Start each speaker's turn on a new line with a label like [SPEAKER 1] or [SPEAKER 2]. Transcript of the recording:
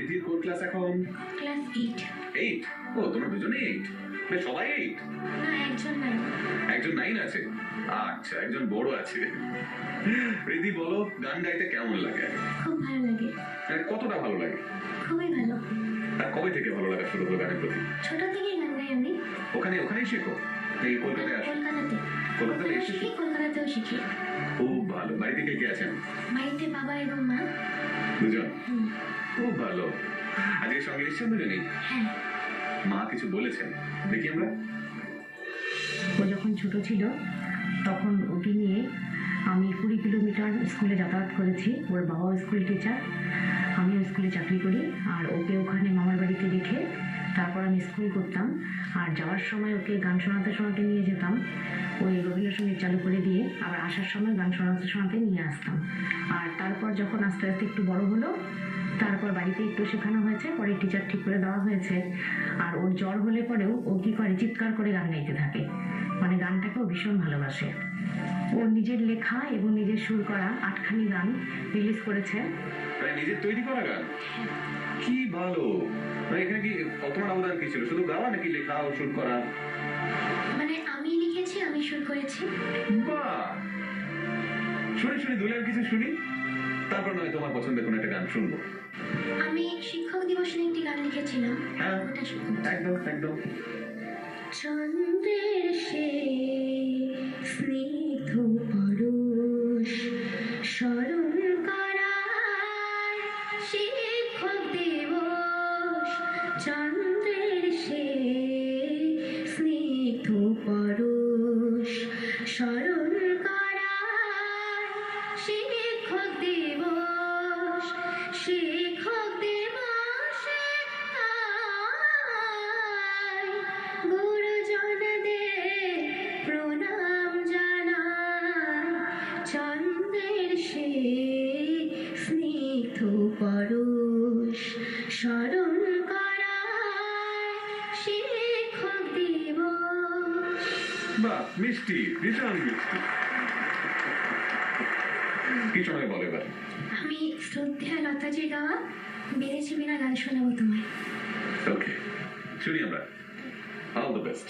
[SPEAKER 1] রিদ্ধির কোন ক্লাস এখন?
[SPEAKER 2] ক্লাস 8।
[SPEAKER 1] 8? ও তোমরা দুজনেই 8? সবাই 8?
[SPEAKER 2] না, একজন নাই।
[SPEAKER 1] একজন 9 আছে? আচ্ছা, একজন বড় আছে। রিদ্ধি বলো, গান গাইতে কেমন লাগে?
[SPEAKER 2] খুব ভালো লাগে।
[SPEAKER 1] কতটা ভালো লাগে?
[SPEAKER 2] খুবই ভালো।
[SPEAKER 1] আর কবে থেকে ভালো লাগা শুরু হলো গানের প্রতি?
[SPEAKER 2] ছোট থেকেই গান গাই আমি।
[SPEAKER 1] ওখানেই শেখো? এই কলকাতায় আসো? কলকাতাতে এসে
[SPEAKER 2] শিখি, কলকাতাতেও শিখি।
[SPEAKER 1] খুব ভালো। বাড়িতে কে আছে?
[SPEAKER 2] বাড়িতে বাবা এবং মা।
[SPEAKER 1] দুজন? খুব ভালো। আজকে সঙ্গে এসেছেন দুজনেই?
[SPEAKER 2] হ্যাঁ।
[SPEAKER 1] মা কিছু বলেছেন? দেখি আমরা।
[SPEAKER 3] ও যখন ছোট ছিল তখন ওকে নিয়ে আমি 20 কিলোমিটার স্কুলে যাতায়াত করেছি। ওর বাবাও স্কুল টিচার, আমিও স্কুলে চাকরি করি। আর ওকে ওখানে মামার বাড়িতে রেখে তারপর আমি স্কুল করতাম। আর যাওয়ার সময় ওকে গান শোনাতে নিয়ে যেতাম। ওই রবীন্দ্রসঙ্গীত চালু করে দিয়ে আবার আসার সময় গান শোনাতে নিয়ে আসতাম। আর তারপর যখন আস্তে আস্তে একটু বড় হলো, তারপর বাড়িতে একটু শেখানো হয়েছে, পরে টিচার ঠিক করে দেওয়া হয়েছে। আর ওর জ্বর হলে পরেও ও কি করে, চিৎকার করে গান গাইতে থাকে। মানে গানটাকেও ভীষণ ভালোবাসে। ওর নিজের লেখা এবং নিজের সুর করা 8খানি গান রিলিজ করেছে।
[SPEAKER 1] নিজের তৈরি করা গান? কি ভালো। এখানে কি তোমার অবদান কি ছিল? শুধু গাওয়া নাকি লেখা ও সুর করা?
[SPEAKER 2] মানে আমি লিখেছি, আমি সুর করেছি।
[SPEAKER 1] বাহ, শুনি দুলার কিছু শুনি, তারপর নয় তোমার পছন্দের কোনো একটা গান শুনবো।
[SPEAKER 2] আমি শিক্ষক দিবস নিয়ে একটি গান লিখেছিলাম।
[SPEAKER 1] হ্যাঁ,
[SPEAKER 2] ওটা শুনবো।
[SPEAKER 1] একদম।
[SPEAKER 2] চন্দ্রের সে স্নিগ্ধ পরশ স্মরণ করায় শিক্ষক দিবস। চন্দ্রের সে স্নিগ্ধ পরশ স্মরণ করায় শিক্ষক দিবস। শিক্ষক দিবসে গুরুজনদের প্রণাম জানাই। চন্দ্রের সে স্নিগ্ধ পরশ স্মরণ করায় শিক্ষক দিবস।
[SPEAKER 1] বাহ, মিষ্টি, ভীষণ মিষ্টি। কি শোনাবে বলো এবার?
[SPEAKER 2] আমি শ্রদ্ধেয় লতাজির গাওয়া বেড়েছি বিনা গান শোনাবো তোমায়।
[SPEAKER 1] ওকে, শুনি আমরা। All the best.